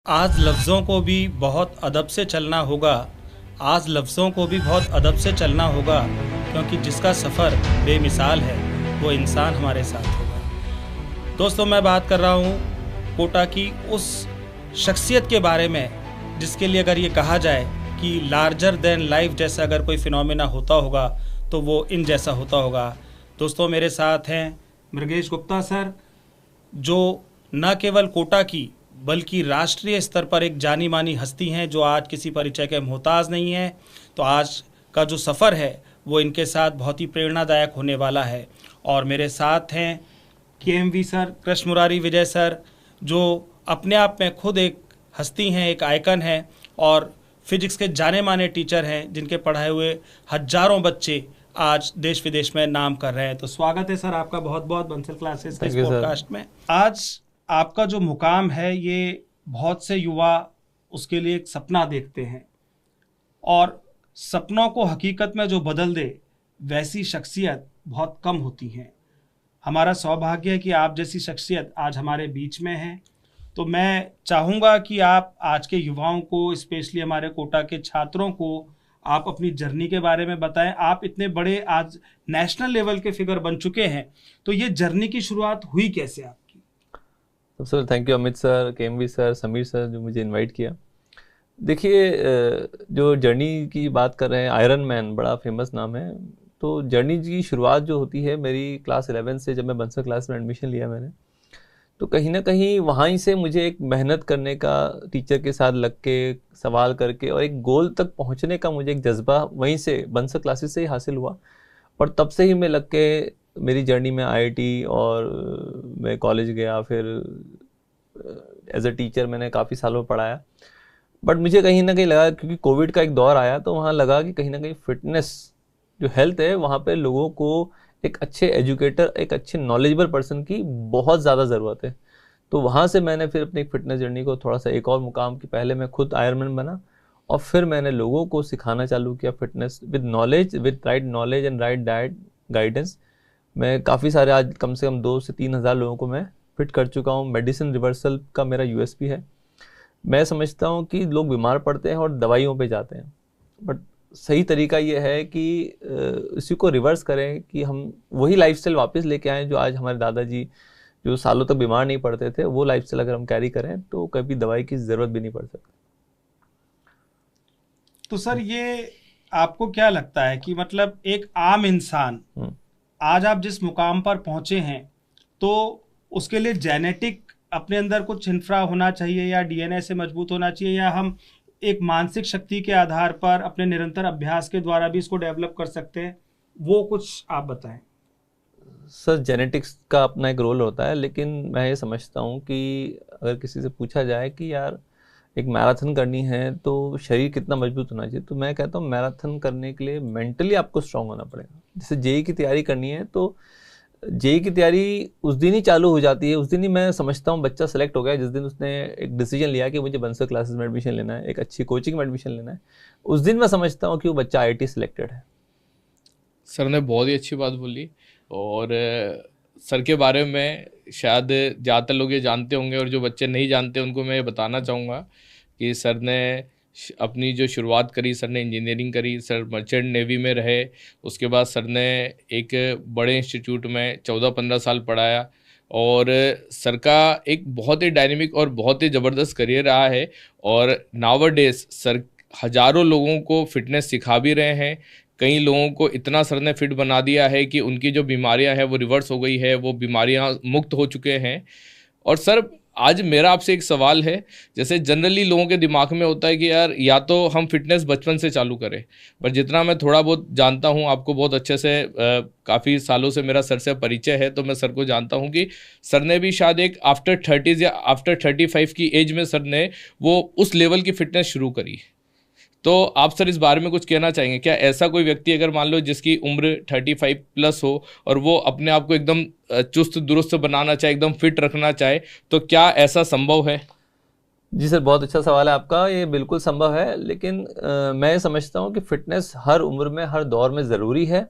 आज लफ्ज़ों को भी बहुत अदब से चलना होगा। आज लफ्ज़ों को भी बहुत अदब से चलना होगा, क्योंकि जिसका सफ़र बेमिसाल है वो इंसान हमारे साथ होगा। दोस्तों, मैं बात कर रहा हूँ कोटा की उस शख्सियत के बारे में जिसके लिए अगर ये कहा जाए कि लार्जर देन लाइफ जैसा अगर कोई फिनोमेना होता होगा तो वो इन जैसा होता होगा। दोस्तों, मेरे साथ हैं मृगेश गुप्ता सर, जो न केवल कोटा की बल्कि राष्ट्रीय स्तर पर एक जानी मानी हस्ती हैं, जो आज किसी परिचय के मोहताज नहीं है। तो आज का जो सफ़र है वो इनके साथ बहुत ही प्रेरणादायक होने वाला है। और मेरे साथ हैं केएमवी सर, कृष्ण मुरारी विजय सर, जो अपने आप में खुद एक हस्ती हैं, एक आइकन है और फिजिक्स के जाने माने टीचर हैं, जिनके पढ़ाए हुए हजारों बच्चे आज देश विदेश में नाम कर रहे हैं। तो स्वागत है सर आपका बहुत बहुत बंसल क्लासेस के इस पॉडकास्ट में। आज आपका जो मुकाम है, ये बहुत से युवा उसके लिए एक सपना देखते हैं और सपनों को हकीकत में जो बदल दे वैसी शख्सियत बहुत कम होती हैं। हमारा सौभाग्य है कि आप जैसी शख्सियत आज हमारे बीच में है। तो मैं चाहूँगा कि आप आज के युवाओं को, स्पेशली हमारे कोटा के छात्रों को, आप अपनी जर्नी के बारे में बताएं। आप इतने बड़े आज नेशनल लेवल के फिगर बन चुके हैं, तो ये जर्नी की शुरुआत हुई कैसे आपकी? तो sir thank you Amit sir, KMV sir, Sameer sir, जो मुझे इनवाइट किया। देखिए, जो जर्नी की बात कर रहे हैं, आयरन मैन बड़ा फेमस नाम है। तो जर्नी की शुरुआत जो होती है मेरी क्लास 11 से, जब मैं बंसल क्लास में एडमिशन लिया मैंने, तो कहीं ना कहीं वहाँ ही से मुझे एक मेहनत करने का, टीचर के साथ लग के सवाल करके और एक गोल तक पहुँचने का मुझे एक जज्बा वहीं से बंसल क्लासेस से ही हासिल हुआ। और तब से ही मैं लग के मेरी जर्नी में आईआईटी और मैं कॉलेज गया, फिर एज अ टीचर मैंने काफ़ी सालों पढ़ाया। बट मुझे कहीं ना कहीं लगा, क्योंकि कोविड का एक दौर आया, तो वहाँ लगा कि कहीं ना कहीं फिटनेस जो हेल्थ है, वहाँ पे लोगों को एक अच्छे एजुकेटर, एक अच्छे नॉलेजेबल पर्सन की बहुत ज़्यादा ज़रूरत है। तो वहाँ से मैंने फिर अपनी फिटनेस जर्नी को थोड़ा सा एक और मुकाम की, पहले मैं खुद आयरनमैन बना और फिर मैंने लोगों को सिखाना चालू किया fitness with knowledge, with right knowledge and right diet guidance. मैं काफ़ी सारे, आज कम से कम 2 से 3 हज़ार लोगों को मैं फिट कर चुका हूँ। मेडिसिन रिवर्सल का मेरा यूएसपी है। मैं समझता हूँ कि लोग बीमार पड़ते हैं और दवाइयों पे जाते हैं, बट सही तरीका ये है कि इसी को रिवर्स करें, कि हम वही लाइफस्टाइल वापस लेके आएँ जो आज हमारे दादाजी जो सालों तक बीमार नहीं पड़ते थे, वो लाइफस्टाइल अगर हम कैरी करें तो कभी दवाई की ज़रूरत भी नहीं पड़ सकती। तो सर, ये आपको क्या लगता है कि मतलब एक आम इंसान आज आप जिस मुकाम पर पहुंचे हैं, तो उसके लिए जेनेटिक अपने अंदर कुछ इंफ्रा होना चाहिए, या डीएनए से मजबूत होना चाहिए, या हम एक मानसिक शक्ति के आधार पर अपने निरंतर अभ्यास के द्वारा भी इसको डेवलप कर सकते हैं? वो कुछ आप बताएं। सर, जेनेटिक्स का अपना एक रोल होता है, लेकिन मैं ये समझता हूँ कि अगर किसी से पूछा जाए कि यार एक मैराथन करनी है तो शरीर कितना मजबूत होना चाहिए, तो मैं कहता हूँ मैराथन करने के लिए मेंटली आपको स्ट्रांग होना पड़ेगा। जैसे जेई की तैयारी करनी है, तो जेई की तैयारी उस दिन ही चालू हो जाती है। उस दिन ही मैं समझता हूँ बच्चा सेलेक्ट हो गया, जिस दिन उसने एक डिसीजन लिया कि मुझे बंसल क्लासेस में एडमिशन लेना है, एक अच्छी कोचिंग में एडमिशन लेना है, उस दिन मैं समझता हूँ कि वो बच्चा आईआईटी सिलेक्टेड है। सर ने बहुत ही अच्छी बात बोली। और सर के बारे में शायद ज़्यादातर लोग ये जानते होंगे, और जो बच्चे नहीं जानते उनको मैं ये बताना चाहूँगा कि सर ने अपनी जो शुरुआत करी, सर ने इंजीनियरिंग करी, सर मर्चेंट नेवी में रहे। उसके बाद सर ने एक बड़े इंस्टीट्यूट में 14-15 साल पढ़ाया, और सर का एक बहुत ही डायनेमिक और बहुत ही ज़बरदस्त करियर रहा है। और नाउअडेज सर हज़ारों लोगों को फिटनेस सिखा भी रहे हैं। कई लोगों को इतना सर ने फिट बना दिया है कि उनकी जो बीमारियां हैं वो रिवर्स हो गई है, वो बीमारियां मुक्त हो चुके हैं। और सर, आज मेरा आपसे एक सवाल है, जैसे जनरली लोगों के दिमाग में होता है कि यार या तो हम फिटनेस बचपन से चालू करें, पर जितना मैं थोड़ा बहुत जानता हूं, आपको बहुत अच्छे से काफ़ी सालों से मेरा सर से परिचय है, तो मैं सर को जानता हूं कि सर ने भी शायद एक आफ्टर 30 या आफ्टर 35 की एज में सर ने वो उस लेवल की फिटनेस शुरू करी। तो आप सर इस बारे में कुछ कहना चाहेंगे? क्या ऐसा कोई व्यक्ति, अगर मान लो जिसकी उम्र 35 प्लस हो और वो अपने आप को एकदम चुस्त दुरुस्त बनाना चाहे, एकदम फिट रखना चाहे, तो क्या ऐसा संभव है? जी सर, बहुत अच्छा सवाल है आपका। ये बिल्कुल संभव है, लेकिन मैं समझता हूँ कि फिटनेस हर उम्र में, हर दौर में ज़रूरी है।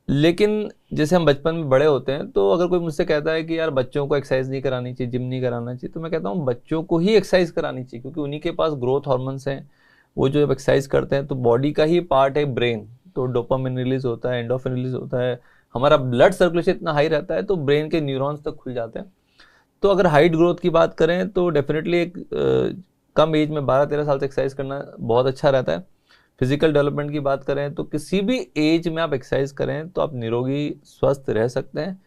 लेकिन जैसे हम बचपन में बड़े होते हैं, तो अगर कोई मुझसे कहता है कि यार बच्चों को एक्सरसाइज नहीं करानी चाहिए, जिम नहीं कराना चाहिए, तो मैं कहता हूँ बच्चों को ही एक्सरसाइज करानी चाहिए, क्योंकि उन्हीं के पास ग्रोथ हार्मोन्स हैं। वो जो जब एक्सरसाइज करते हैं तो बॉडी का ही पार्ट है ब्रेन, तो डोपामिन रिलीज होता है, एंडोर्फिन रिलीज होता है, हमारा ब्लड सर्कुलेशन इतना हाई रहता है तो ब्रेन के न्यूरॉन्स तक खुल जाते हैं। तो अगर हाइट ग्रोथ की बात करें तो डेफिनेटली एक कम एज में 12-13 साल से एक्सरसाइज करना बहुत अच्छा रहता है। फिजिकल डेवलपमेंट की बात करें तो किसी भी एज में आप एक्सरसाइज करें तो आप निरोगी स्वस्थ रह सकते हैं।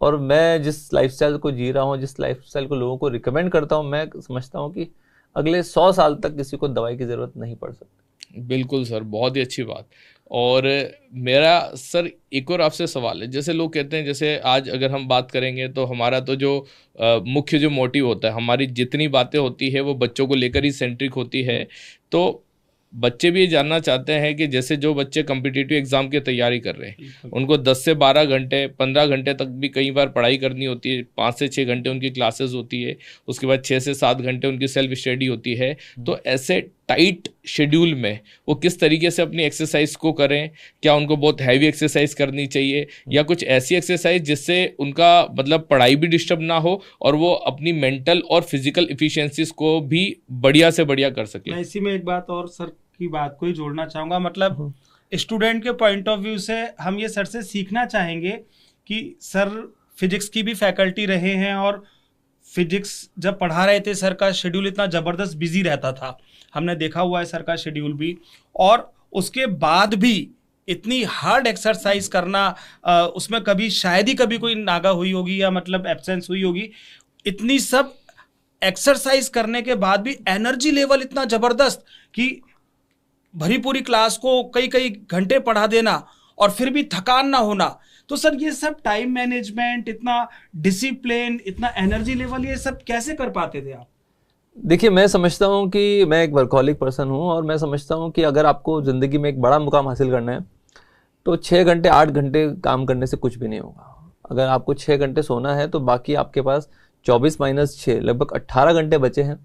और मैं जिस लाइफस्टाइल को जी रहा हूँ, जिस लाइफस्टाइल को लोगों को रिकमेंड करता हूँ, मैं समझता हूँ कि अगले 100 साल तक किसी को दवाई की ज़रूरत नहीं पड़ सकती। बिल्कुल सर, बहुत ही अच्छी बात। और मेरा सर एक और आपसे सवाल है, जैसे लोग कहते हैं, जैसे आज अगर हम बात करेंगे तो हमारा तो जो मुख्य जो मोटिव होता है, हमारी जितनी बातें होती है वो बच्चों को लेकर ही सेंट्रिक होती है। तो बच्चे भी ये जानना चाहते हैं कि जैसे जो बच्चे कॉम्पिटिटिव एग्जाम की तैयारी कर रहे हैं, उनको 10 से 12 घंटे 15 घंटे तक भी कई बार पढ़ाई करनी होती है, 5 से 6 घंटे उनकी क्लासेस होती है, उसके बाद 6 से 7 घंटे उनकी सेल्फ स्टडी होती है। तो ऐसे टाइट शेड्यूल में वो किस तरीके से अपनी एक्सरसाइज को करें? क्या उनको बहुत हैवी एक्सरसाइज करनी चाहिए, या कुछ ऐसी एक्सरसाइज जिससे उनका मतलब पढ़ाई भी डिस्टर्ब ना हो और वो अपनी मेंटल और फिजिकल इफिशियंसीज को भी बढ़िया से बढ़िया कर सके? मैं इसी में एक बात और सर की बात को ही जोड़ना चाहूँगा। मतलब स्टूडेंट के पॉइंट ऑफ व्यू से हम ये सर से सीखना चाहेंगे कि सर फिजिक्स की भी फैकल्टी रहे हैं, और फिजिक्स जब पढ़ा रहे थे सर का शेड्यूल इतना ज़बरदस्त बिजी रहता था, हमने देखा हुआ है सर का शेड्यूल भी। और उसके बाद भी इतनी हार्ड एक्सरसाइज करना, उसमें कभी शायद ही कभी कोई नागा हुई होगी या मतलब एब्सेंस हुई होगी। इतनी सब एक्सरसाइज करने के बाद भी एनर्जी लेवल इतना ज़बरदस्त कि भरी पूरी क्लास को कई कई घंटे पढ़ा देना और फिर भी थकान ना होना। तो सर ये सब टाइम मैनेजमेंट, इतना डिसिप्लिन, इतना एनर्जी लेवल, ये सब कैसे कर पाते थे आप? देखिए, मैं समझता हूँ कि मैं एक वर्कहॉलिक पर्सन हूँ, और मैं समझता हूँ कि अगर आपको ज़िंदगी में एक बड़ा मुकाम हासिल करना है तो 6 घंटे 8 घंटे काम करने से कुछ भी नहीं होगा। अगर आपको 6 घंटे सोना है तो बाकी आपके पास 24 माइनस 6 लगभग 18 घंटे बचे हैं,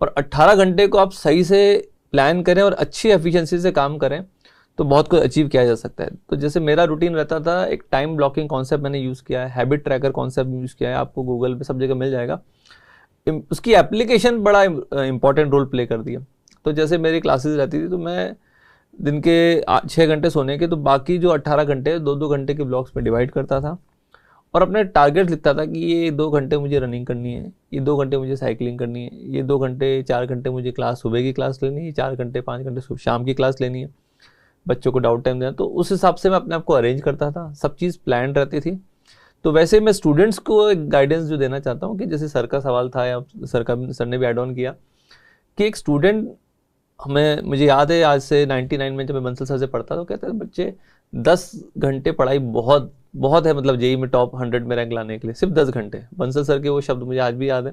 और 18 घंटे को आप सही से प्लान करें और अच्छी एफिशिएंसी से काम करें तो बहुत कुछ अचीव किया जा सकता है। तो जैसे मेरा रूटीन रहता था, एक टाइम ब्लॉकिंग कॉन्सेप्ट मैंने यूज़ किया है, हैबिट ट्रैकर कॉन्सेप्ट यूज़ किया है, आपको गूगल पे सब जगह मिल जाएगा। उसकी एप्लीकेशन बड़ा इंपॉर्टेंट रोल प्ले कर दिया। तो जैसे मेरी क्लासेस रहती थी तो मैं दिन के 6 घंटे सोने के, तो बाकी जो 18 घंटे 2-2 घंटे के ब्लॉक्स में डिवाइड करता था, और अपने टारगेट लिखता था कि ये 2 घंटे मुझे रनिंग करनी है, ये 2 घंटे मुझे साइकिलिंग करनी है, ये 2 घंटे 4 घंटे मुझे क्लास सुबह की क्लास लेनी है, 4 घंटे 5 घंटे शाम की क्लास लेनी है, बच्चों को डाउट टाइम देना। तो उस हिसाब से मैं अपने आप को अरेंज करता था, सब चीज़ प्लान रहती थी। तो वैसे मैं स्टूडेंट्स को एक गाइडेंस जो देना चाहता हूँ कि जैसे सर का सवाल था, या सर ने भी एड ऑन किया कि एक स्टूडेंट, मुझे याद है आज से 99 में जब मैं बंसल सर से पढ़ता तो कहते थे बच्चे 10 घंटे पढ़ाई बहुत बहुत है, मतलब जेई में टॉप 100 में रैंक लाने के लिए सिर्फ 10 घंटे। बंसल सर के वो शब्द मुझे आज भी याद है।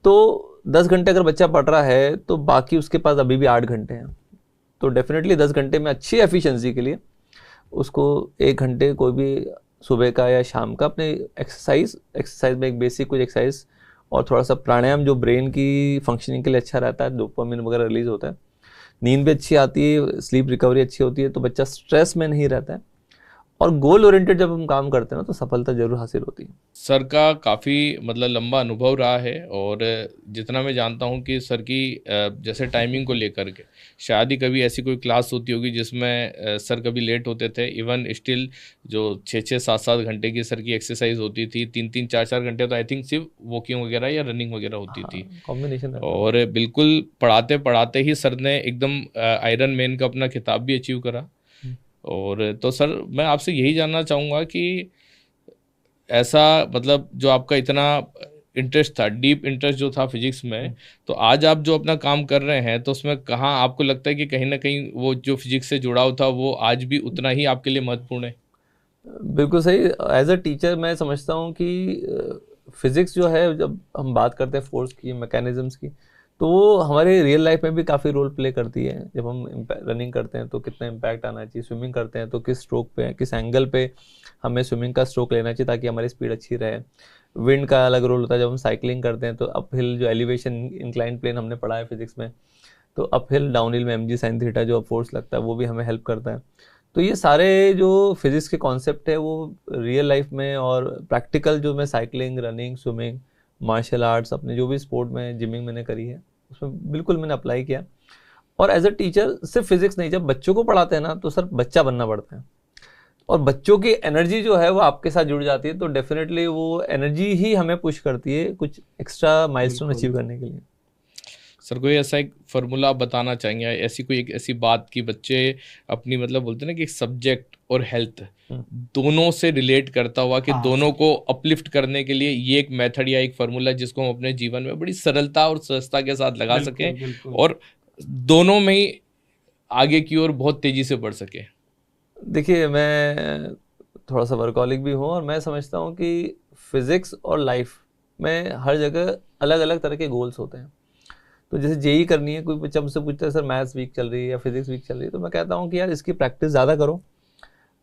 तो 10 घंटे अगर बच्चा पढ़ रहा है तो बाकी उसके पास अभी भी 8 घंटे हैं। तो डेफिनेटली 10 घंटे में अच्छी एफिशिएंसी के लिए उसको 1 घंटे कोई भी सुबह का या शाम का अपने एक्सरसाइज में एक बेसिक कुछ एक्सरसाइज और थोड़ा सा प्राणायाम, जो ब्रेन की फंक्शनिंग के लिए अच्छा रहता है, डोपामिन वगैरह रिलीज होता है, नींद भी अच्छी आती है, स्लीप रिकवरी अच्छी होती है, तो बच्चा स्ट्रेस में नहीं रहता है। और गोल ओरिएंटेड जब हम काम करते हैं ना तो सफलता जरूर हासिल होती है। सर का काफ़ी मतलब लंबा अनुभव रहा है, और जितना मैं जानता हूँ कि सर की जैसे टाइमिंग को लेकर के शायद ही कभी ऐसी कोई क्लास होती होगी जिसमें सर कभी लेट होते थे। इवन स्टिल जो 6-6, 7-7 घंटे की सर की एक्सरसाइज होती थी, 3-3, 4-4 घंटे तो आई थिंक सिर्फ वॉकिंग वगैरह या रनिंग वगैरह होती थी, कॉम्बिनेशन। और बिल्कुल पढ़ाते पढ़ाते ही सर ने एकदम आयरन मैन का अपना खिताब भी अचीव करा। और तो सर मैं आपसे यही जानना चाहूँगा कि ऐसा मतलब जो आपका इतना इंटरेस्ट था, डीप इंटरेस्ट जो था फिजिक्स में, तो आज आप जो अपना काम कर रहे हैं तो उसमें कहाँ आपको लगता है कि कहीं ना कहीं वो जो फिजिक्स से जुड़ाव था वो आज भी उतना ही आपके लिए महत्वपूर्ण है? बिल्कुल सही। एज अ टीचर मैं समझता हूँ कि फिजिक्स जो है, जब हम बात करते हैं फोर्स की, मैकेनिज्म्स की, तो वो हमारे रियल लाइफ में भी काफ़ी रोल प्ले करती है। जब हम रनिंग करते हैं तो कितना इम्पैक्ट आना चाहिए, स्विमिंग करते हैं तो किस स्ट्रोक पे, किस एंगल पे हमें स्विमिंग का स्ट्रोक लेना चाहिए ताकि हमारी स्पीड अच्छी रहे। विंड का अलग रोल होता है। जब हम साइकिलिंग करते हैं तो अपहिल जो एलिवेशन इंक्लाइन प्लेन हमने पढ़ा है फिजिक्स में, तो अपहिल डाउनहिल में mg sin थीटा जो फोर्स लगता है वो भी हमें हेल्प करता है। तो ये सारे जो फिजिक्स के कॉन्सेप्ट है वो रियल लाइफ में और प्रैक्टिकल जो मैं cycling, running, swimming, martial arts, अपने जो भी स्पोर्ट में जिमिंग मैंने करी है उसमें बिल्कुल मैंने अप्लाई किया। और एज अ टीचर सिर्फ फिजिक्स नहीं, जब बच्चों को पढ़ाते हैं ना तो सर बच्चा बनना पड़ता है, और बच्चों की एनर्जी जो है वो आपके साथ जुड़ जाती है, तो डेफिनेटली वो एनर्जी ही हमें पुश करती है कुछ एक्स्ट्रा माइलस्टोन अचीव करने के लिए। सर कोई ऐसा एक फार्मूला आप बताना चाहेंगे, ऐसी कोई एक ऐसी बात कि बच्चे अपनी मतलब बोलते हैं ना कि सब्जेक्ट और हेल्थ दोनों से रिलेट करता हुआ कि दोनों को अपलिफ्ट करने के लिए ये एक मेथड या एक फार्मूला जिसको हम अपने जीवन में बड़ी सरलता और सहजता के साथ लगा सकें और दोनों में ही आगे की ओर बहुत तेजी से बढ़ सके। देखिए, मैं थोड़ा सा वर्कहॉलिक भी हूँ और मैं समझता हूँ कि फिजिक्स और लाइफ में हर जगह अलग अलग तरह के गोल्स होते हैं। तो जैसे जेई करनी है, कोई बच्चा मुझसे पूछता है सर मैथ्स वीक चल रही है या फिजिक्स वीक चल रही है, तो मैं कहता हूँ कि यार इसकी प्रैक्टिस ज़्यादा करो।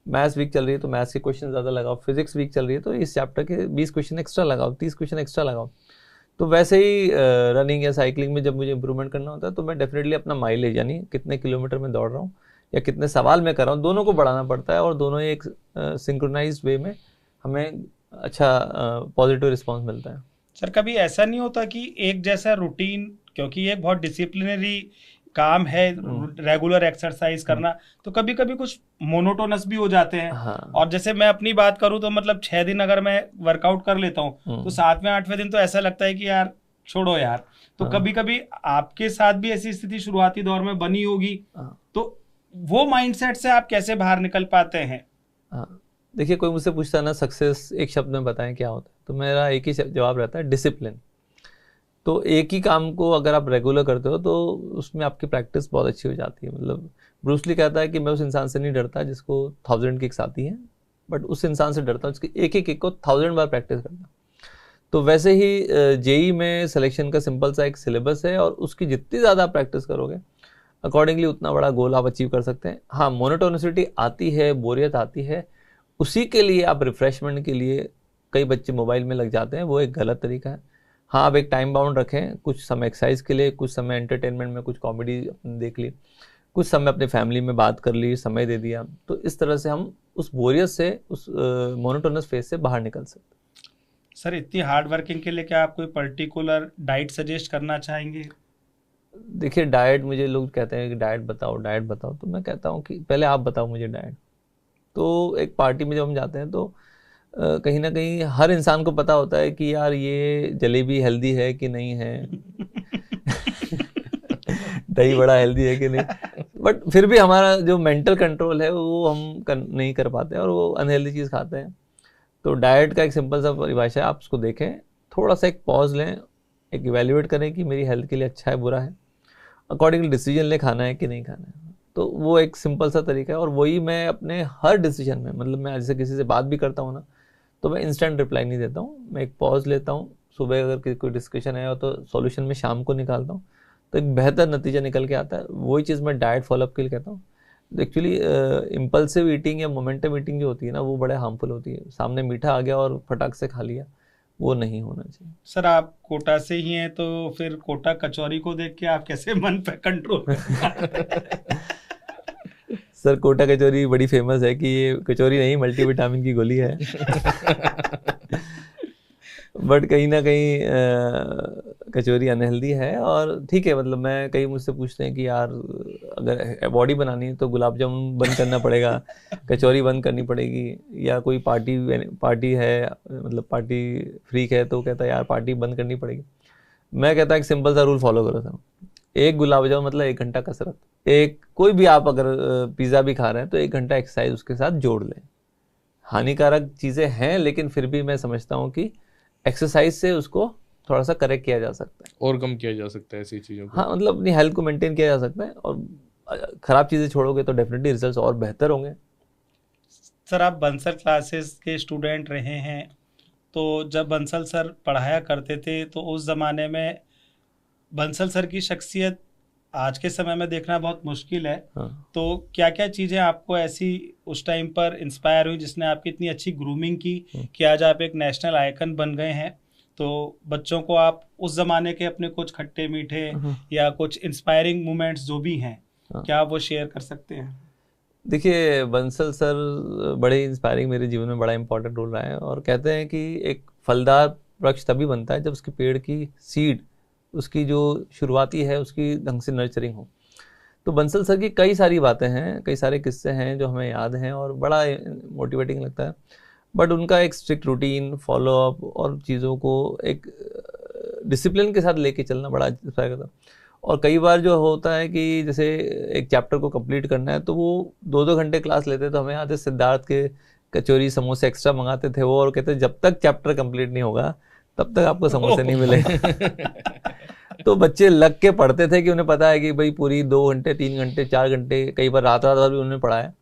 मैथ्स वीक चल रही है तो मैथ्स के क्वेश्चन ज़्यादा लगाओ, फिजिक्स वीक चल रही है तो इस चैप्टर के 20 क्वेश्चन एक्स्ट्रा लगाओ, 30 क्वेश्चन एक्स्ट्रा लगाओ। तो वैसे ही रनिंग या साइकिलिंग में जब मुझे इंप्रूवमेंट करना होता है तो मैं डेफिनेटली अपना माइलेज यानी कितने किलोमीटर में दौड़ रहा हूँ या कितने सवाल में कर रहा हूँ, दोनों को बढ़ाना पड़ता है और दोनों ही एक सिंक्रोनाइज्ड वे में हमें अच्छा पॉजिटिव रिस्पॉन्स मिलता है। सर कभी ऐसा नहीं होता कि एक जैसा रूटीन, क्योंकि ये बहुत डिसिप्लिनरी काम है रेगुलर एक्सरसाइज करना, तो कभी कभी कुछ मोनोटोनस भी हो जाते हैं। हाँ। और जैसे मैं अपनी बात करूं तो मतलब 6 दिन अगर मैं वर्कआउट कर लेता हूं तो 7वें 8वें दिन तो ऐसा लगता है कि यार छोड़ो यार। तो कभी कभी आपके साथ भी ऐसी स्थिति शुरुआती दौर में बनी होगी, तो वो माइंडसेट से आप कैसे बाहर निकल पाते हैं? देखिए, कोई मुझसे पूछता है ना सक्सेस एक शब्द में बताएं क्या होता है, तो मेरा एक ही जवाब रहता है डिसिप्लिन। तो एक ही काम को अगर आप रेगुलर करते हो तो उसमें आपकी प्रैक्टिस बहुत अच्छी हो जाती है। मतलब ब्रूस ली कहता है कि मैं उस इंसान से नहीं डरता जिसको 1000 किक्स आती हैं, बट उस इंसान से डरता हूँ जिसकी एक ही किक को 1000 बार प्रैक्टिस करता। तो वैसे ही जेई में सिलेक्शन का सिंपल सा एक सिलेबस है और उसकी जितनी ज़्यादा प्रैक्टिस करोगे अकॉर्डिंगली उतना बड़ा गोल आप अचीव कर सकते हैं। हाँ, मोनोटोनिसिटी आती है, बोरियत आती है, उसी के लिए आप रिफ्रेशमेंट के लिए कई बच्चे मोबाइल में लग जाते हैं, वो एक गलत तरीका है। हाँ, आप एक टाइम बाउंड रखें, कुछ समय एक्सरसाइज के लिए, कुछ समय एंटरटेनमेंट में, कुछ कॉमेडी देख ली, कुछ समय अपने फैमिली में बात कर ली, समय दे दिया, तो इस तरह से हम उस बोरियत से, उस मोनोटोनस फेज से बाहर निकल सकते। सर इतनी हार्ड वर्किंग के लिए क्या आप कोई पर्टिकुलर डाइट सजेस्ट करना चाहेंगे? देखिए, डाइट, मुझे लोग कहते हैं कि डाइट बताओ डाइट बताओ, तो मैं कहता हूँ कि पहले आप बताओ मुझे डाइट। तो एक पार्टी में जब हम जाते हैं तो कहीं ना कहीं हर इंसान को पता होता है कि यार ये जलेबी हेल्दी है कि नहीं है दही बड़ा हेल्दी है कि नहीं, बट फिर भी हमारा जो मेंटल कंट्रोल है वो हम नहीं कर पाते हैं और वो अनहेल्दी चीज़ खाते हैं। तो डाइट का एक सिंपल सा परिभाषा है, आप उसको देखें, थोड़ा सा एक पॉज लें, एक इवेल्युएट करें कि मेरी हेल्थ के लिए अच्छा है बुरा है, अकॉर्डिंगली डिसीजन लें खाना है कि नहीं खाना है। तो वो एक सिंपल सा तरीका है और वही मैं अपने हर डिसीजन में, मतलब मैं जैसे किसी से बात भी करता हूँ ना तो मैं इंस्टेंट रिप्लाई नहीं देता हूँ, मैं एक पॉज लेता हूँ। सुबह अगर कोई डिस्कशन है तो सॉल्यूशन में शाम को निकालता हूँ, तो एक बेहतर नतीजा निकल के आता है। वही चीज़ मैं डाइट फॉलोअप के लिए कहता हूँ। एक्चुअली इम्पल्सिव ईटिंग या मोमेंटम ईटिंग जो होती है ना, वो बड़े हार्मफुल होती है। सामने मीठा आ गया और फटाक से खा लिया, वो नहीं होना चाहिए। सर आप कोटा से ही हैं, तो फिर कोटा कचौरी को देख के आप कैसे मन पे कंट्रोल सर कोटा कचौरी बड़ी फेमस है कि ये कचौरी नहीं, मल्टीविटामिन की गोली है बट कहीं ना कहीं कचौरी अनहेल्दी है। और ठीक है, मतलब मैं, कई मुझसे पूछते हैं कि यार अगर बॉडी बनानी है तो गुलाब जामुन बंद करना पड़ेगा, कचौरी बंद करनी पड़ेगी, या कोई पार्टी है, मतलब पार्टी फ्रीक है तो कहता है यार पार्टी बंद करनी पड़ेगी। मैं कहता एक सिंपल सा रूल फॉलो करो सर, एक गुलाब जामुन मतलब 1 घंटा कसरत, एक कोई भी आप अगर पिज़्ज़ा भी खा रहे हैं तो 1 घंटा एक्सरसाइज उसके साथ जोड़ लें। हानिकारक चीज़ें हैं लेकिन फिर भी मैं समझता हूँ कि एक्सरसाइज से उसको थोड़ा सा करेक्ट किया जा सकता है, और कम किया जा सकता है ऐसी चीज़ों को। हाँ, मतलब अपनी हेल्थ को मेंटेन किया जा सकता है और ख़राब चीज़ें छोड़ोगे तो डेफिनेटली रिजल्ट्स और बेहतर होंगे। सर आप बंसल क्लासेस के स्टूडेंट रहे हैं, तो जब बंसल सर पढ़ाया करते थे तो उस ज़माने में बंसल सर की शख्सियत आज के समय में देखना बहुत मुश्किल है। हाँ। तो क्या क्या चीज़ें आपको ऐसी उस टाइम पर इंस्पायर हुई जिसने आपकी इतनी अच्छी ग्रूमिंग की कि आज आप एक नेशनल आइकन बन गए हैं? तो बच्चों को आप उस ज़माने के अपने कुछ खट्टे मीठे या कुछ इंस्पायरिंग मोमेंट्स जो भी हैं, क्या आप वो शेयर कर सकते हैं? देखिए बंसल सर बड़े इंस्पायरिंग, मेरे जीवन में बड़ा इंपॉर्टेंट रोल रहा है। और कहते हैं कि एक फलदार वृक्ष तभी बनता है जब उसके पेड़ की सीड, उसकी जो शुरुआती है उसकी ढंग से नर्चरिंग हो। तो बंसल सर की कई सारी बातें हैं, कई सारे किस्से हैं जो हमें याद हैं और बड़ा मोटिवेटिंग लगता है। बट उनका एक स्ट्रिक्ट रूटीन, फॉलो अप और चीज़ों को एक डिसिप्लिन के साथ लेके चलना बड़ा इंस्पायर करता है। और कई बार जो होता है कि जैसे एक चैप्टर को कंप्लीट करना है तो वो 2-2 घंटे क्लास लेते, तो हमें यहाँ से सिद्धार्थ के कचौरी समोसे एक्स्ट्रा मंगाते थे वो, और कहते जब तक चैप्टर कंप्लीट नहीं होगा तब तक आपको समोसे नहीं मिले। तो बच्चे लग के पढ़ते थे कि उन्हें पता है कि भाई पूरी 2 घंटे 3 घंटे 4 घंटे, कई बार रात रात भर भी उन्होंने पढ़ा है,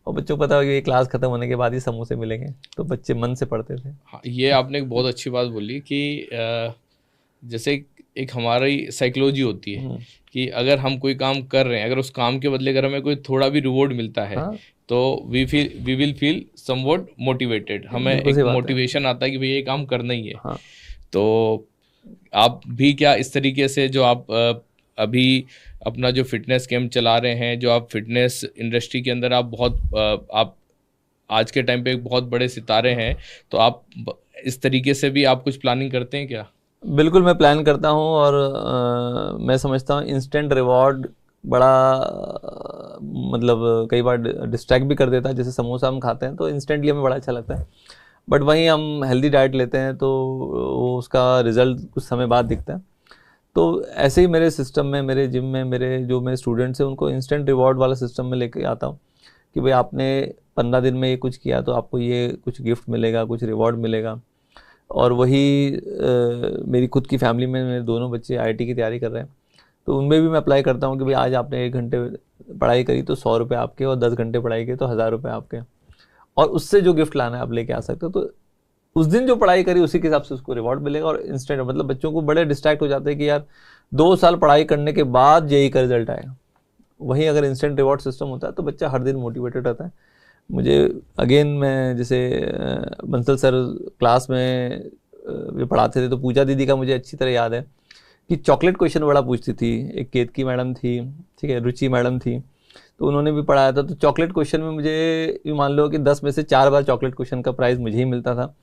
और बच्चों को पता है कि ये क्लास खत्म होने के बाद ही समोसे मिलेंगे, तो बच्चे मन से पढ़ते थे। हाँ, ये आपने एक बहुत अच्छी बात बोली कि जैसे एक हमारी साइकोलॉजी होती है कि अगर हम कोई काम कर रहे हैं, अगर उस काम के बदले अगर हमें कोई थोड़ा भी रिवॉर्ड मिलता है, हाँ। तो we will feel somewhat motivated, हमें एक मोटिवेशन आता है कि भाई ये काम करना ही है। हाँ। तो आप भी क्या इस तरीके से जो आप अभी अपना जो फिटनेस कैंप चला रहे हैं, जो आप फिटनेस इंडस्ट्री के अंदर आप आज के टाइम पे एक बहुत बड़े सितारे हैं, तो आप इस तरीके से भी आप कुछ प्लानिंग करते हैं क्या? बिल्कुल मैं प्लान करता हूँ, और मैं समझता हूँ इंस्टेंट रिवॉर्ड बड़ा मतलब कई बार डिस्ट्रैक्ट भी कर देता है। जैसे समोसा हम खाते हैं तो इंस्टेंटली हमें बड़ा अच्छा लगता है, बट वहीं हम हेल्दी डाइट लेते हैं तो वो उसका रिजल्ट कुछ समय बाद दिखता है। तो ऐसे ही मेरे सिस्टम में, मेरे जिम में, मेरे स्टूडेंट्स हैं उनको इंस्टेंट रिवॉर्ड वाला सिस्टम में लेके आता हूँ कि भाई आपने 15 दिन में ये कुछ किया तो आपको ये कुछ गिफ्ट मिलेगा, कुछ रिवॉर्ड मिलेगा। और वही मेरी खुद की फैमिली में मेरे दोनों बच्चे आईआईटी की तैयारी कर रहे हैं, तो उनमें भी मैं अप्लाई करता हूँ कि भाई आज आपने 1 घंटे पढ़ाई करी तो 100 रुपये आपके, और 10 घंटे पढ़ाई की तो 1000 रुपये आपके, और उससे जो गिफ्ट लाना है आप लेके आ सकते हो। तो उस दिन जो पढ़ाई करी उसी के हिसाब से उसको रिवॉर्ड मिलेगा। और इंस्टेंट मतलब बच्चों को बड़े डिस्ट्रैक्ट हो जाते हैं कि यार 2 साल पढ़ाई करने के बाद जेईई का रिजल्ट आएगा। वहीं अगर इंस्टेंट रिवॉर्ड सिस्टम होता है तो बच्चा हर दिन मोटिवेटेड रहता है। मुझे अगेन मैं जैसे बंसल सर क्लास में जो पढ़ाते थे तो पूजा दीदी का मुझे अच्छी तरह याद है कि चॉकलेट क्वेश्चन बड़ा पूछती थी। एक केतकी मैडम थी, ठीक है, रुचि मैडम थी, तो उन्होंने भी पढ़ाया था। तो चॉकलेट क्वेश्चन में मुझे ये मान लो कि 10 में से 4 बार चॉकलेट क्वेश्चन का प्राइज़ मुझे ही मिलता था,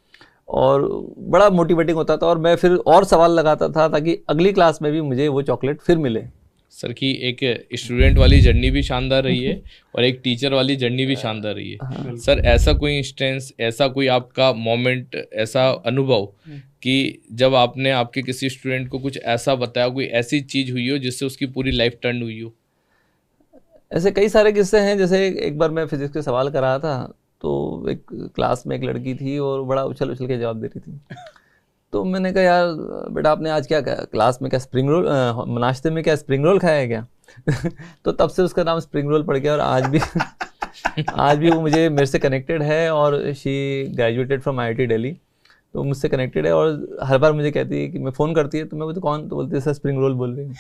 और बड़ा मोटिवेटिंग होता था, और मैं फिर और सवाल लगाता था ताकि अगली क्लास में भी मुझे वो चॉकलेट फिर मिले। सर की एक स्टूडेंट वाली जर्नी भी शानदार रही है और एक टीचर वाली जर्नी भी शानदार रही है। सर ऐसा कोई इंस्टेंस, ऐसा कोई आपका मोमेंट, ऐसा अनुभव कि जब आपने आपके किसी स्टूडेंट को कुछ ऐसा बताया, कोई ऐसी चीज़ हुई हो जिससे उसकी पूरी लाइफ टर्न हुई हो? ऐसे कई सारे किस्से हैं। जैसे एक बार मैं फिजिक्स के सवाल कर रहा था तो एक क्लास में एक लड़की थी और बड़ा उछल उछल के जवाब दे रही थी। तो मैंने कहा यार बेटा आपने आज क्या क्लास में क्या स्प्रिंग रोल, नाश्ते में क्या स्प्रिंग रोल खाया है क्या? तो तब से उसका नाम स्प्रिंग रोल पड़ गया, और आज भी वो मेरे से कनेक्टेड है, और she graduated from IIT Delhi, तो मुझसे कनेक्टेड है। और हर बार मुझे कहती है कि मैं फ़ोन करती है तो मैं बोलती कौन, तो बोलती है सर स्प्रिंग रोल बोल रही हूँ।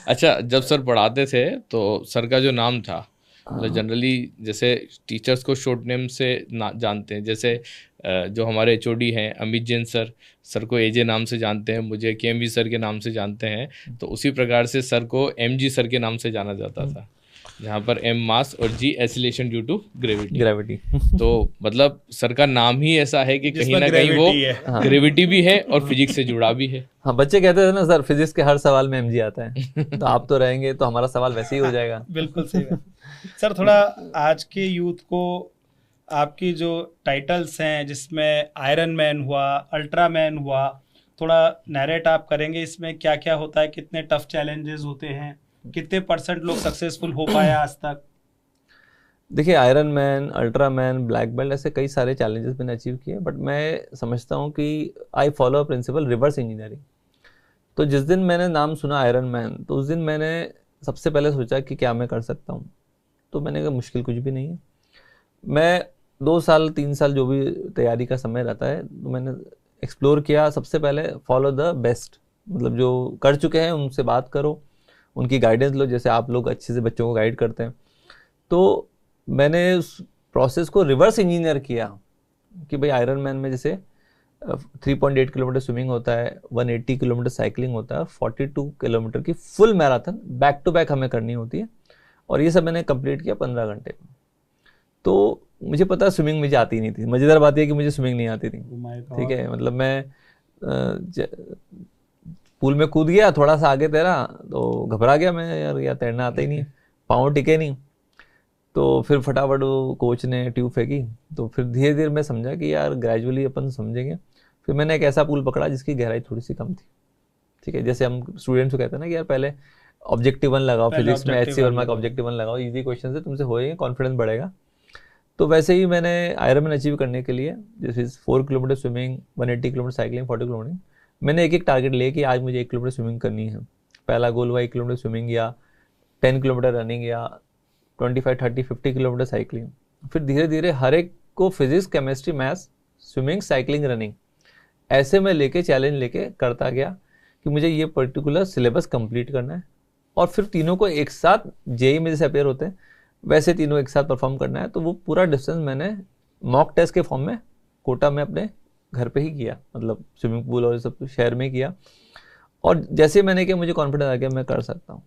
अच्छा, जब सर पढ़ाते थे तो सर का जो नाम था, मतलब जनरली जैसे टीचर्स को शॉर्ट नेम से जानते हैं, जैसे जो हमारे एचओडी हैं अमित जैन सर को एजे नाम से जानते हैं, मुझे केएमवी सर के नाम से जानते हैं, तो उसी प्रकार से सर को एमजी सर के नाम से जाना जाता था, जहाँ पर एम मास और जी एसिलेशन ड्यू टू ग्रेविटी। तो मतलब सर का नाम ही ऐसा है कि कहीं ना कहीं वो ग्रेविटी भी है और फिजिक्स से जुड़ा भी है। हाँ, बच्चे कहते थे ना सर फिजिक्स के हर सवाल में एमजी आता है, तो आप तो रहेंगे तो हमारा सवाल वैसे ही हो जाएगा। बिल्कुल सही बात। सर थोड़ा आज के यूथ को आपकी जो टाइटल्स हैं जिसमें आयरन मैन हुआ, अल्ट्रा मैन हुआ, थोड़ा नैरेट आप करेंगे इसमें क्या क्या होता है, कितने टफ चैलेंजेस होते हैं, कितने % लोग सक्सेसफुल हो पाया आज तक? देखिए iron man, ultra man, black belt, ऐसे कई सारे चैलेंजेस मैंने अचीव किए, बट मैं समझता हूँ कि I follow principle reverse engineering. तो जिस दिन मैंने नाम सुना आयरन मैन, तो उस दिन मैंने सबसे पहले सोचा कि क्या मैं कर सकता हूँ। तो मैंने कहा मुश्किल कुछ भी नहीं है। मैं 2 साल 3 साल जो भी तैयारी का समय रहता है तो मैंने एक्सप्लोर किया। सबसे पहले फॉलो द बेस्ट, मतलब जो कर चुके हैं उनसे बात करो, उनकी गाइडेंस लो, जैसे आप लोग अच्छे से बच्चों को गाइड करते हैं। तो मैंने उस प्रोसेस को रिवर्स इंजीनियर किया कि भाई आयरन मैन में जैसे 3.8 किलोमीटर स्विमिंग होता है, 180 किलोमीटर साइकिलिंग होता है, 42 किलोमीटर की full marathon back to back हमें करनी होती है, और ये सब मैंने कंप्लीट किया 15 घंटे में। तो मुझे पता स्विमिंग मुझे आती नहीं थी। मज़ेदार बात यह कि मुझे स्विमिंग नहीं आती थी, ठीक है। मतलब मैं पूल में कूद गया, थोड़ा सा आगे तैरा तो घबरा गया मैं, यार तैरना आता ही नहीं, पाँव टिके नहीं। तो फिर फटाफट वो कोच ने ट्यूब फेंकी, तो फिर धीरे धीरे मैं समझा कि यार ग्रेजुअली अपन समझेंगे। फिर मैंने एक ऐसा पूल पकड़ा जिसकी गहराई थोड़ी सी कम थी, ठीक है। जैसे हम स्टूडेंट्स को कहते हैं ना कि यार पहले ऑब्जेक्टिव 1 लगाओ, फिजिक्स में HC वर्मा का ऑब्जेक्टिव 1 लगाओ, इजी क्वेश्चन से तुमसे होएंगे, कॉन्फिडेंस बढ़ेगा। तो वैसे ही मैंने आयरनमैन अचीव करने के लिए, जैसे 4 kilometre swimming, 180 kilometre cycling, 40 kilometre, मैंने एक टारगेट लिए कि आज मुझे 1 किलोमीटर स्विमिंग करनी है। पहला गोल हुआ 1 किलोमीटर स्विमिंग, या 10 किलोमीटर रनिंग, या 25, 30, 50 किलोमीटर साइकिलिंग। फिर धीरे धीरे हर एक को physics, chemistry, maths, swimming, cycling, running, ऐसे मैं लेके चैलेंज लेके करता गया कि मुझे ये पर्टिकुलर सिलेबस कंप्लीट करना है। और फिर तीनों को एक साथ जेई में जैसे अपेयर होते हैं वैसे तीनों एक साथ परफॉर्म करना है। तो वो पूरा डिस्टेंस मैंने मॉक टेस्ट के फॉर्म में कोटा में अपने घर पे ही किया, मतलब स्विमिंग पूल और सब शहर में किया। और जैसे मैंने किया मुझे कॉन्फिडेंस आ गया मैं कर सकता हूँ।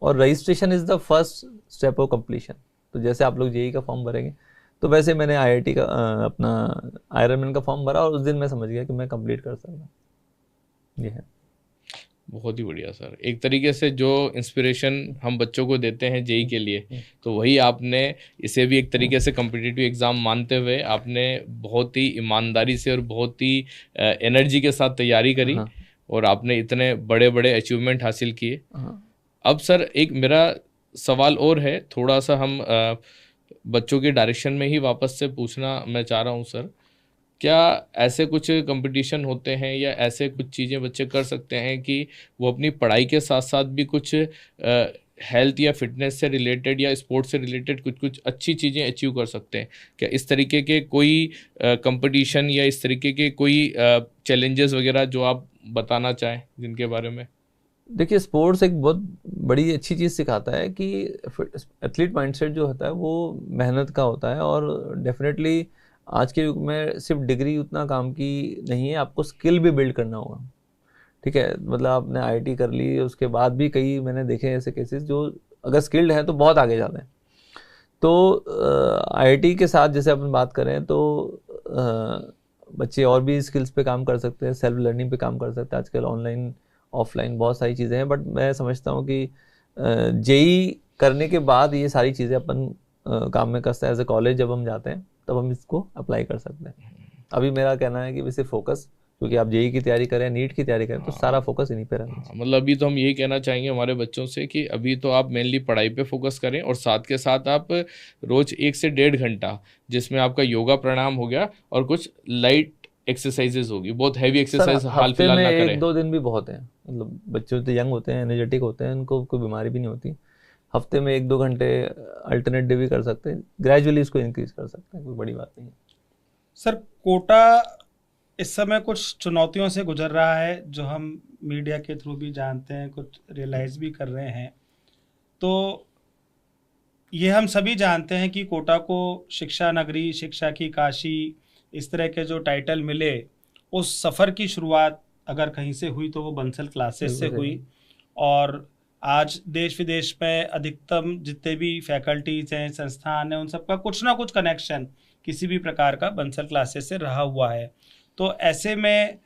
और registration is the first step of completion. तो जैसे आप लोग जेई का फॉर्म भरेंगे तो वैसे मैंने IIT का अपना आयरनमैन का फॉर्म भरा, और उस दिन मैं समझ गया कि मैं कंप्लीट कर सकता हूँ। ये है। बहुत ही बढ़िया सर। एक तरीके से जो इंस्पिरेशन हम बच्चों को देते हैं जेई के लिए, तो वही आपने इसे भी एक तरीके से कॉम्पिटिटिव एग्ज़ाम मानते हुए आपने बहुत ही ईमानदारी से और बहुत ही एनर्जी के साथ तैयारी करी, और आपने इतने बड़े बड़े अचीवमेंट हासिल किए। अब सर एक मेरा सवाल और है, थोड़ा सा हम बच्चों के डायरेक्शन में ही वापस से पूछना मैं चाह रहा हूँ सर। क्या ऐसे कुछ कंपटीशन होते हैं या ऐसे कुछ चीज़ें बच्चे कर सकते हैं कि वो अपनी पढ़ाई के साथ साथ भी कुछ हेल्थ या फिटनेस से रिलेटेड या स्पोर्ट्स से रिलेटेड कुछ कुछ अच्छी चीज़ें अचीव कर सकते हैं? क्या इस तरीके के कोई कंपटीशन या इस तरीके के कोई चैलेंजेस वगैरह जो आप बताना चाहें जिनके बारे में? देखिए, स्पोर्ट्स एक बहुत बड़ी अच्छी चीज़ सिखाता है कि एथलीट माइंडसेट जो होता है वो मेहनत का होता है। और डेफिनेटली आज के युग में सिर्फ डिग्री उतना काम की नहीं है, आपको स्किल भी बिल्ड करना होगा, ठीक है। मतलब आपने IIT कर ली, उसके बाद भी कई मैंने देखे ऐसे केसेस जो अगर स्किल्ड है तो बहुत आगे जाते हैं। तो IIT के साथ जैसे अपन बात करें तो बच्चे और भी स्किल्स पे काम कर सकते हैं, सेल्फ लर्निंग पे काम कर सकते हैं। आजकल ऑनलाइन ऑफलाइन बहुत सारी चीज़ें हैं, बट मैं समझता हूँ कि जेई करने के बाद ये सारी चीज़ें अपन काम में करते हैं। एज ए कॉलेज जब हम जाते हैं तब हम इसको अप्लाई कर सकते हैं। अभी मेरा कहना है कि वैसे फोकस, क्योंकि आप जेई की तैयारी करें, नीट की तैयारी करें, तो सारा फोकस इन्हीं पे रहना चाहिए। मतलब अभी तो हम यही कहना चाहेंगे हमारे बच्चों से कि अभी तो आप मेनली पढ़ाई पे फोकस करें, और साथ के साथ आप रोज 1 से 1.5 घंटा जिसमें आपका योगा प्राणायाम हो गया और कुछ लाइट एक्सरसाइजेज होगी, बहुत हैवी एक्सरसाइज हाल फिलहाल ना करें। 1-2 दिन भी बहुत है। मतलब बच्चे तो यंग होते हैं, एनर्जेटिक होते हैं, उनको कोई बीमारी भी नहीं होती। हफ्ते में 1-2 घंटे अल्टरनेट डे भी कर सकते हैं, ग्रेजुअली इसको इंक्रीज कर सकते हैं, कोई बड़ी बात नहीं है। सर, कोटा इस समय कुछ चुनौतियों से गुजर रहा है जो हम मीडिया के थ्रू भी जानते हैं, कुछ रियलाइज भी कर रहे हैं। तो ये हम सभी जानते हैं कि कोटा को शिक्षा नगरी, शिक्षा की काशी, इस तरह के जो टाइटल मिले, उस सफ़र की शुरुआत अगर कहीं से हुई तो वो बंसल क्लासेस से हुई। और आज देश विदेश में अधिकतम जितने भी फैकल्टीज़ हैं, संस्थान हैं, उन सबका कुछ ना कुछ कनेक्शन किसी भी प्रकार का बंसल क्लासेस से रहा हुआ है। तो ऐसे में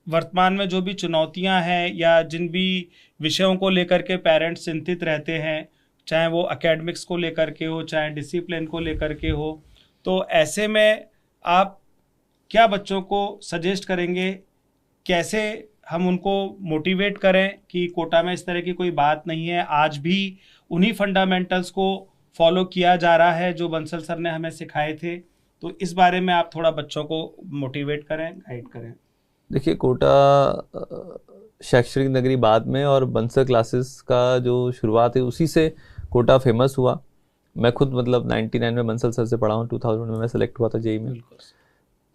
वर्तमान में जो भी चुनौतियां हैं या जिन भी विषयों को लेकर के पेरेंट्स चिंतित रहते हैं, चाहे वो एकेडमिक्स को लेकर के हो, चाहे डिसिप्लिन को लेकर के हो, तो ऐसे में आप क्या बच्चों को सजेस्ट करेंगे, कैसे हम उनको मोटिवेट करें कि कोटा में इस तरह की कोई बात नहीं है, आज भी उन्हीं फंडामेंटल्स को फॉलो किया जा रहा है जो बंसल सर ने हमें सिखाए थे? तो इस बारे में आप थोड़ा बच्चों को मोटिवेट करें, गाइड करें। देखिए, कोटा शैक्षणिक नगरी बाद में, और बंसल क्लासेस का जो शुरुआत है उसी से कोटा फेमस हुआ। मैं खुद मतलब 99 में बंसल सर से पढ़ा हूँ, 2000 में मैं सेलेक्ट हुआ था जेई में।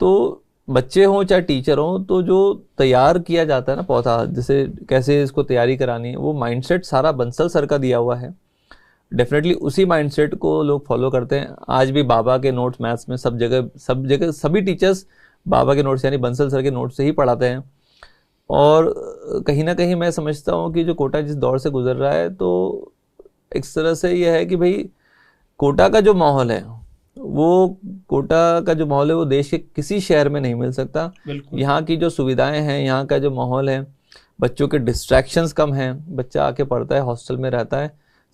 तो बच्चे हों चाहे टीचर हों, तो जो तैयार किया जाता है ना पौधा, जैसे कैसे इसको तैयारी करानी है, वो माइंडसेट सारा बंसल सर का दिया हुआ है। डेफिनेटली उसी माइंडसेट को लोग फॉलो करते हैं। आज भी बाबा के नोट्स मैथ्स में सब जगह सभी टीचर्स बाबा के नोट्स यानी बंसल सर के नोट्स से ही पढ़ाते हैं। और कहीं ना कहीं मैं समझता हूँ कि जो कोटा जिस दौर से गुजर रहा है, तो एक तरह से ये है कि भाई कोटा का जो माहौल है वो देश के किसी शहर में नहीं मिल सकता। यहाँ की जो सुविधाएं हैं, यहाँ का जो माहौल है, बच्चों के डिस्ट्रैक्शंस कम हैं, बच्चा आके पढ़ता है, हॉस्टल में रहता है,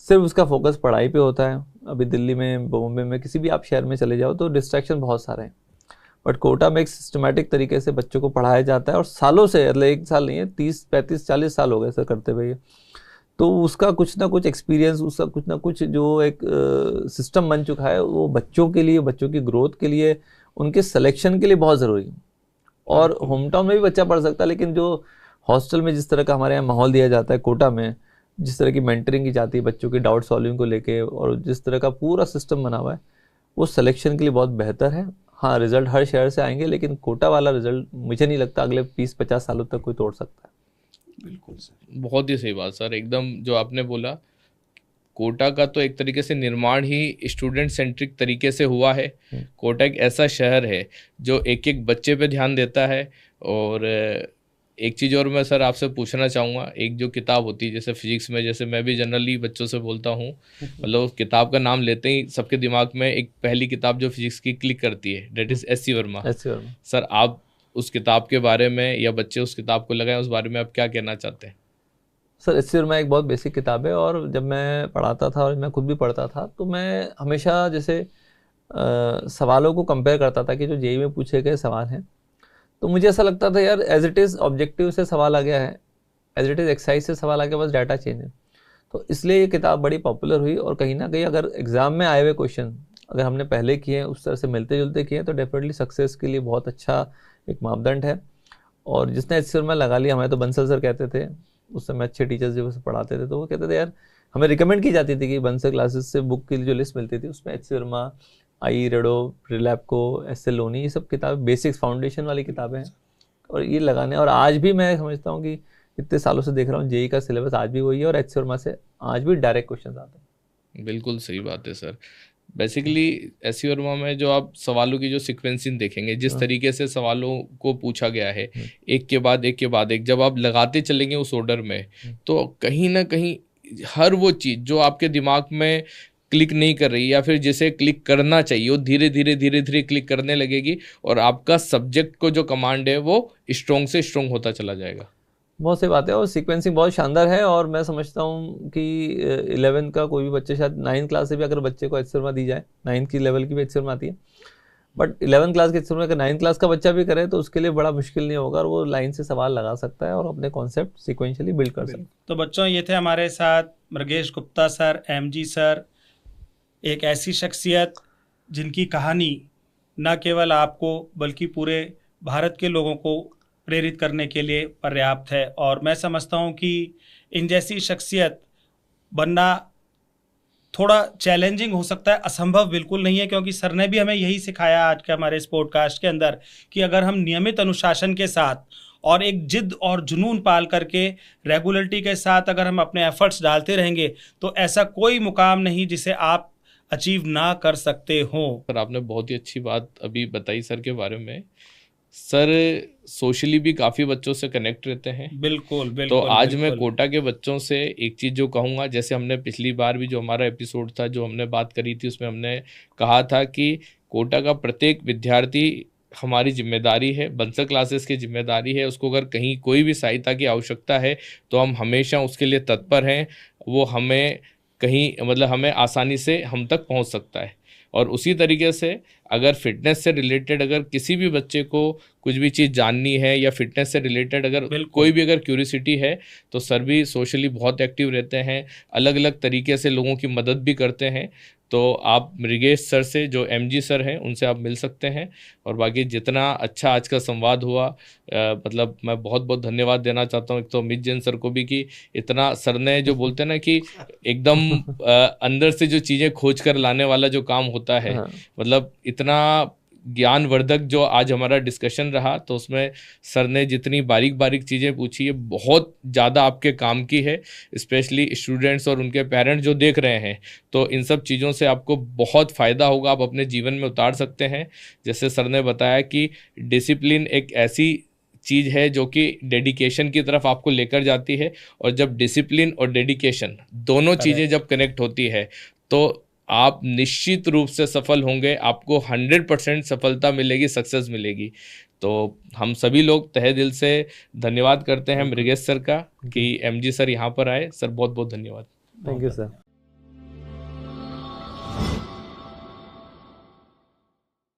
सिर्फ उसका फोकस पढ़ाई पे होता है। अभी दिल्ली में, बॉम्बे में, किसी भी आप शहर में चले जाओ तो डिस्ट्रैक्शन बहुत सारे हैं, बट कोटा में एक सिस्टमेटिक तरीके से बच्चों को पढ़ाया जाता है और सालों से, मतलब 1 साल नहीं है, 30, 35, 40 साल हो गए सर करते हुए। तो उसका कुछ ना कुछ एक्सपीरियंस, उसका कुछ ना कुछ जो एक सिस्टम बन चुका है, वो बच्चों के लिए, बच्चों की ग्रोथ के लिए, उनके सिलेक्शन के लिए बहुत ज़रूरी है। और होम टाउन में भी बच्चा पढ़ सकता है, लेकिन जो हॉस्टल में जिस तरह का हमारे यहाँ माहौल दिया जाता है कोटा में, जिस तरह की मेंटरिंग की जाती है बच्चों की डाउट सॉल्विंग को लेके, और जिस तरह का पूरा सिस्टम बना हुआ है, वो सिलेक्शन के लिए बहुत बेहतर है। हाँ, रिजल्ट हर शहर से आएंगे, लेकिन कोटा वाला रिजल्ट मुझे नहीं लगता अगले 20-50 सालों तक कोई तोड़ सकता है। बिल्कुल सर, बहुत ही सही बात सर, एकदम जो आपने बोला, कोटा का तो एक तरीके से निर्माण ही स्टूडेंट सेंट्रिक तरीके से हुआ है। कोटा एक ऐसा शहर है जो एक एक बच्चे पे ध्यान देता है। और एक चीज़ और मैं सर आपसे पूछना चाहूँगा, एक जो किताब होती है जैसे फिजिक्स में, जैसे मैं भी जनरली बच्चों से बोलता हूँ, मतलब किताब का नाम लेते ही सबके दिमाग में एक पहली किताब जो फिजिक्स की क्लिक करती है, that is S C Verma. Sir आप उस किताब के बारे में, या बच्चे उस किताब को लगाएं, उस बारे में आप क्या कहना चाहते हैं? सर एस सी वर्मा एक बहुत बेसिक किताब है, और जब मैं पढ़ाता था और मैं खुद भी पढ़ता था तो मैं हमेशा जैसे सवालों को कंपेयर करता था कि जो जेईई में पूछे गए सवाल हैं, तो मुझे ऐसा लगता था यार एज इट इज़ ऑब्जेक्टिव से सवाल आ गया है, एज इट इज़ एक्सरसाइज से सवाल आ गया, बस डाटा चेंज है। तो इसलिए ये किताब बड़ी पॉपुलर हुई, और कहीं ना कहीं अगर एग्ज़ाम में आए हुए क्वेश्चन अगर हमने पहले किए, उस तरह से मिलते जुलते किए, तो डेफिनेटली सक्सेस के लिए बहुत अच्छा एक मापदंड है। और जिसने एस सी वर्मा लगा लिया, हमें तो बंसल सर कहते थे उस समय, अच्छे टीचर्स जो पढ़ाते थे, तो वो कहते थे यार, हमें रिकमेंड की जाती थी कि बंसल क्लासेस से बुक की जो लिस्ट मिलती थी उसमें एस सी वर्मा, आई रेडो, रिलैप्को, एस एल लोनी, ये सब किताबें बेसिक्स फाउंडेशन वाली किताबें हैं, और ये लगाने। और आज भी मैं समझता हूँ कि इतने सालों से देख रहा हूँ जेईई का सिलेबस आज भी वही है, और एच सी वर्मा से आज भी डायरेक्ट क्वेश्चन आते हैं। बिल्कुल सही बात है sir. Basically S C Verma में जो आप सवालों की जो सीक्वेंसिंग देखेंगे, जिस तरीके से सवालों को पूछा गया है, एक के बाद एक के बाद एक, जब आप लगाते चलेंगे उस ऑर्डर में, तो कहीं ना कहीं हर वो चीज़ जो आपके दिमाग में क्लिक नहीं कर रही, या फिर जिसे क्लिक करना चाहिए, वो धीरे धीरे क्लिक करने लगेगी, और आपका सब्जेक्ट को जो कमांड है वो स्ट्रॉन्ग से स्ट्रॉन्ग होता चला जाएगा। बहुत सही बात है, और सीक्वेंसिंग बहुत शानदार है। और मैं समझता हूँ कि 11 का कोई भी बच्चे, शायद 9th क्लास से भी अगर बच्चे को एच सी वर्मा दी जाए, 9th की लेवल की भी एच सी वर्मा आती है, बट 11 क्लास के एच सी वर्मा अगर 9th क्लास का बच्चा भी करे तो उसके लिए बड़ा मुश्किल नहीं होगा, और वो लाइन से सवाल लगा सकता है और अपने कॉन्सेप्ट सिक्वेंशियली बिल्ड कर सकता है। तो बच्चों, ये थे हमारे साथ Mrigesh Gupta sir, MG sir, एक ऐसी शख्सियत जिनकी कहानी न केवल आपको बल्कि पूरे भारत के लोगों को प्रेरित करने के लिए पर्याप्त है। और मैं समझता हूँ कि इन जैसी शख्सियत बनना थोड़ा चैलेंजिंग हो सकता है, असंभव बिल्कुल नहीं है, क्योंकि सर ने भी हमें यही सिखाया आज के हमारे इस पॉडकास्ट के अंदर कि अगर हम नियमित अनुशासन के साथ और एक जिद और जुनून पाल करके रेगुलरिटी के साथ अगर हम अपने एफर्ट्स डालते रहेंगे, तो ऐसा कोई मुकाम नहीं जिसे आप अचीव ना कर सकते हो। सर आपने बहुत ही अच्छी बात अभी बताई सर के बारे में। सर सोशली भी काफ़ी बच्चों से कनेक्ट रहते हैं। बिल्कुल बिल्कुल। तो आज मैं कोटा के बच्चों से एक चीज़ जो कहूँगा, जैसे हमने पिछली बार भी जो हमारा एपिसोड था, जो हमने बात करी थी, उसमें हमने कहा था कि कोटा का प्रत्येक विद्यार्थी हमारी जिम्मेदारी है, बंसल क्लासेस की जिम्मेदारी है। उसको अगर कहीं कोई भी सहायता की आवश्यकता है तो हम हमेशा उसके लिए तत्पर हैं। वो हमें कहीं, मतलब हमें आसानी से हम तक पहुंच सकता है। और उसी तरीके से अगर फिटनेस से रिलेटेड अगर किसी भी बच्चे को कुछ भी चीज़ जाननी है, या फिटनेस से रिलेटेड अगर कोई भी अगर क्यूरियोसिटी है, तो सर भी सोशली बहुत एक्टिव रहते हैं, अलग अलग तरीके से लोगों की मदद भी करते हैं। तो आप मृगेश सर से, जो एमजी सर हैं, उनसे आप मिल सकते हैं। और बाकी जितना अच्छा आज का संवाद हुआ, मतलब मैं बहुत बहुत धन्यवाद देना चाहता हूँ एक तो अमित जैन सर को भी, कि इतना सर ने जो बोलते हैं ना कि एकदम अंदर से जो चीज़ें खोज कर लाने वाला जो काम होता है, मतलब इतना ज्ञानवर्धक जो आज हमारा डिस्कशन रहा, तो उसमें सर ने जितनी बारीक बारीक चीज़ें पूछी है, बहुत ज़्यादा आपके काम की है। स्पेशली स्टूडेंट्स और उनके पेरेंट्स जो देख रहे हैं, तो इन सब चीज़ों से आपको बहुत फ़ायदा होगा, आप अपने जीवन में उतार सकते हैं। जैसे सर ने बताया कि डिसिप्लिन एक ऐसी चीज़ है जो कि डेडिकेशन की तरफ आपको लेकर जाती है। और जब डिसिप्लिन और डेडिकेशन दोनों चीज़ें जब कनेक्ट होती है तो आप निश्चित रूप से सफल होंगे, आपको 100% सफलता मिलेगी, सक्सेस मिलेगी। तो हम सभी लोग तहे दिल से धन्यवाद करते हैं मृगेश सर का कि एमजी सर यहाँ पर आए। सर बहुत बहुत धन्यवाद। Thank you sir.